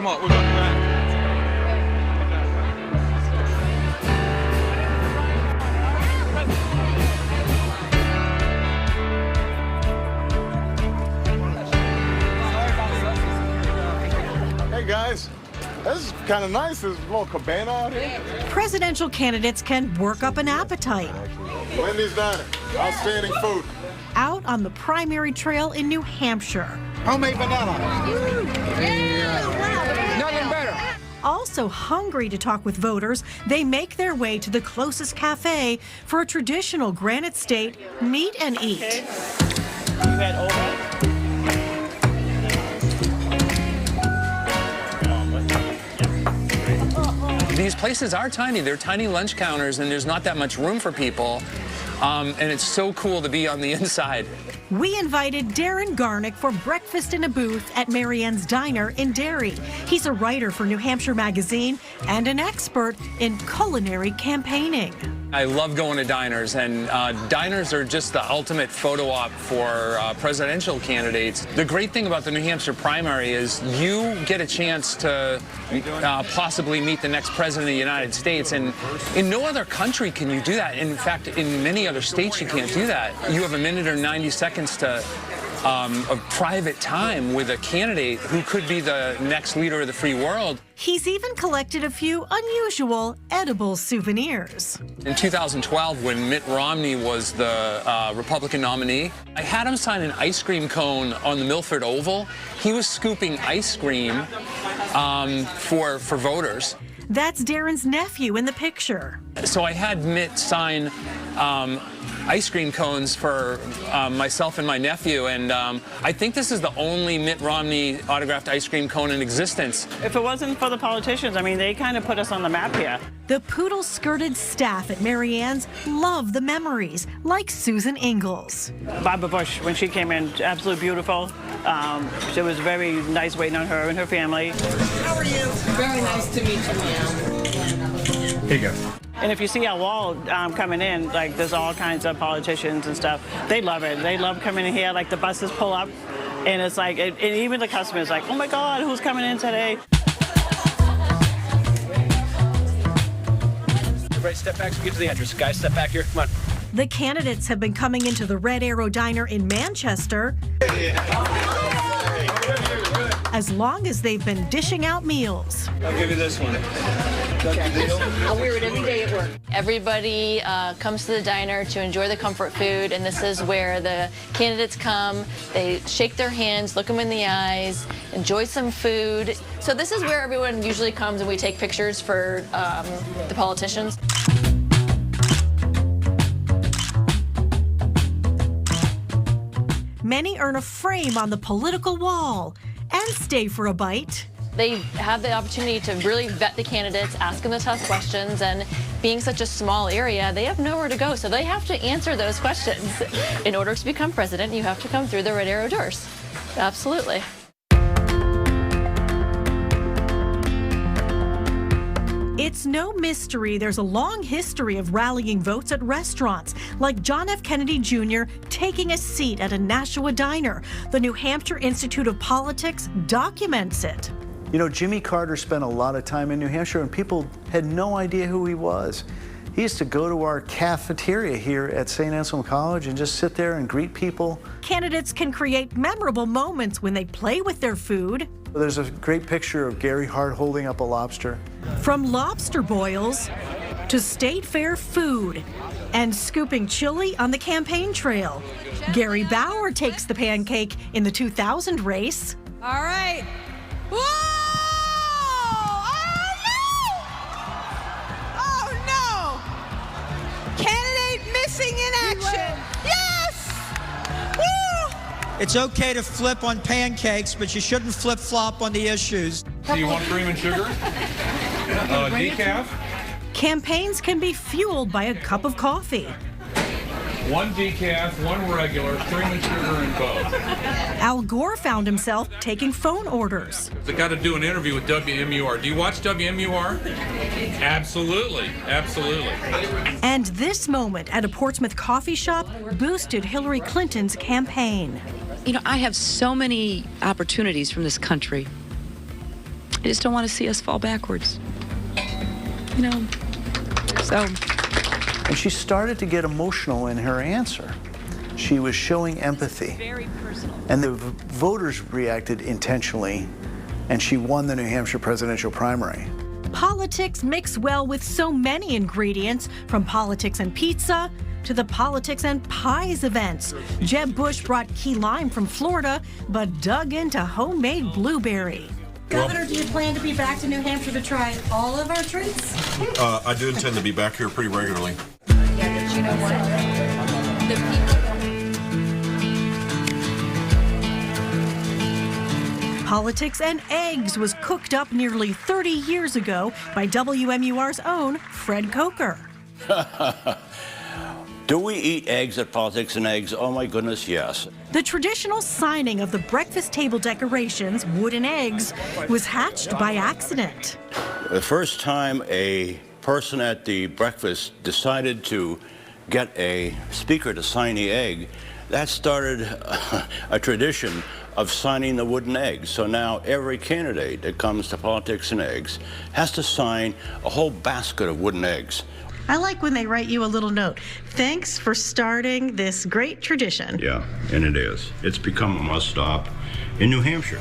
Come on, we're going to Hey guys, this is kind of nice. There's a little cabana out here. Presidential candidates can work up an appetite. Wendy's Diner, outstanding food. Out on the primary trail in New Hampshire. Homemade banana. Nothing better. Also hungry to talk with voters, they make their way to the closest cafe for a traditional Granite State meet and eat. These places are tiny. They're tiny lunch counters, and there's not that much room for people. And it's so cool to be on the inside. We invited Darren Garnick for breakfast in a booth at Marianne's Diner in Derry. He's a writer for New Hampshire Magazine and an expert in culinary campaigning. I love going to diners, and diners are just the ultimate photo op for presidential candidates. The great thing about the New Hampshire primary is you get a chance to possibly meet the next president of the United States, and in no other country can you do that. In fact, in many other states you can't do that. You have a minute or 90 seconds to of private time with a candidate who could be the next leader of the free world. He's even collected a few unusual edible souvenirs. In 2012, when Mitt Romney was the Republican nominee, I had him sign an ice cream cone on the Milford Oval. He was scooping ice cream for voters. That's Darren's nephew in the picture. So I had Mitt sign ice cream cones for myself and my nephew, and I think this is the only Mitt Romney autographed ice cream cone in existence. If it wasn't for the politicians, I mean, they kind of put us on the map here. The poodle-skirted staff at Marianne's love the memories, like Susan Ingalls. Barbara Bush, when she came in, absolutely beautiful. It was very nice waiting on her and her family. How are you? Very nice to meet you, ma'am. Here you go. And if you see our wall coming in, like there's all kinds of politicians and stuff. They love it. They love coming in here. Like the buses pull up, and it's like, and even the customers like, oh my God, who's coming in today? Everybody step back so we get to the entrance. Guys, step back here. Come on. The candidates have been coming into the Red Arrow Diner in Manchester as long as they've been dishing out meals. I'll give you this one. I'll wear it every day at work. Everybody comes to the diner to enjoy the comfort food, and this is where the candidates come. They shake their hands, look them in the eyes, enjoy some food. So this is where everyone usually comes, and we take pictures for the politicians. Many earn a frame on the political wall and stay for a bite. They have the opportunity to really vet the candidates, ask them the tough questions, and being such a small area, they have nowhere to go, so they have to answer those questions. In order to become president, you have to come through the Red Arrow doors. Absolutely. It's no mystery there's a long history of rallying votes at restaurants, like John F. Kennedy Jr. taking a seat at a Nashua diner. The New Hampshire Institute of Politics documents it. You know, Jimmy Carter spent a lot of time in New Hampshire, and people had no idea who he was. He used to go to our cafeteria here at St. Anselm College and just sit there and greet people. Candidates can create memorable moments when they play with their food. There's a great picture of Gary Hart holding up a lobster. From lobster boils to state fair food and scooping chili on the campaign trail. Gary Bauer takes the pancake in the 2000 race. All right. Whoa! Oh, no! Oh, no! Candidate missing in action. Yes! Woo! It's okay to flip on pancakes, but you shouldn't flip-flop on the issues. Do you want cream and sugar? Decaf? Campaigns can be fueled by a cup of coffee. One decaf, one regular, cream and sugar in both. Al Gore found himself taking phone orders. I got to do an interview with WMUR. Do you watch WMUR? Absolutely, absolutely. And this moment at a Portsmouth coffee shop boosted Hillary Clinton's campaign. You know, I have so many opportunities from this country. just don't want to see us fall backwards. You know, so. And she started to get emotional in her answer. She was showing empathy. Very personal. And the voters reacted intentionally, and she won the New Hampshire presidential primary. Politics mix well with so many ingredients, from politics and pizza to the politics and pies events. Jeb Bush brought key lime from Florida, but dug into homemade blueberry. Governor, do you plan to be back to New Hampshire to try all of our treats? I do intend to be back here pretty regularly. Yeah, but you know what? The people. Politics and Eggs was cooked up nearly 30 years ago by WMUR's own Fred Coker. Do we eat eggs at Politics and Eggs? Oh my goodness, yes. The traditional signing of the breakfast table decorations, wooden eggs, was hatched by accident. The first time a person at the breakfast decided to get a speaker to sign the egg, that started a tradition of signing the wooden eggs. So now every candidate that comes to Politics and Eggs has to sign a whole basket of wooden eggs. I like when they write you a little note. Thanks for starting this great tradition. Yeah, and it is. It's become a must-stop in New Hampshire.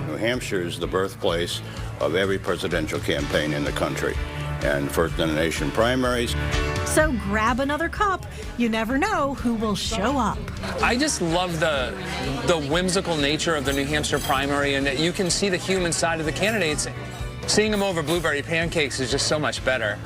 New Hampshire is the birthplace of every presidential campaign in the country, and First in the Nation primaries. So grab another cup. You never know who will show up. I just love the whimsical nature of the New Hampshire primary, and that you can see the human side of the candidates. Seeing them over blueberry pancakes is just so much better.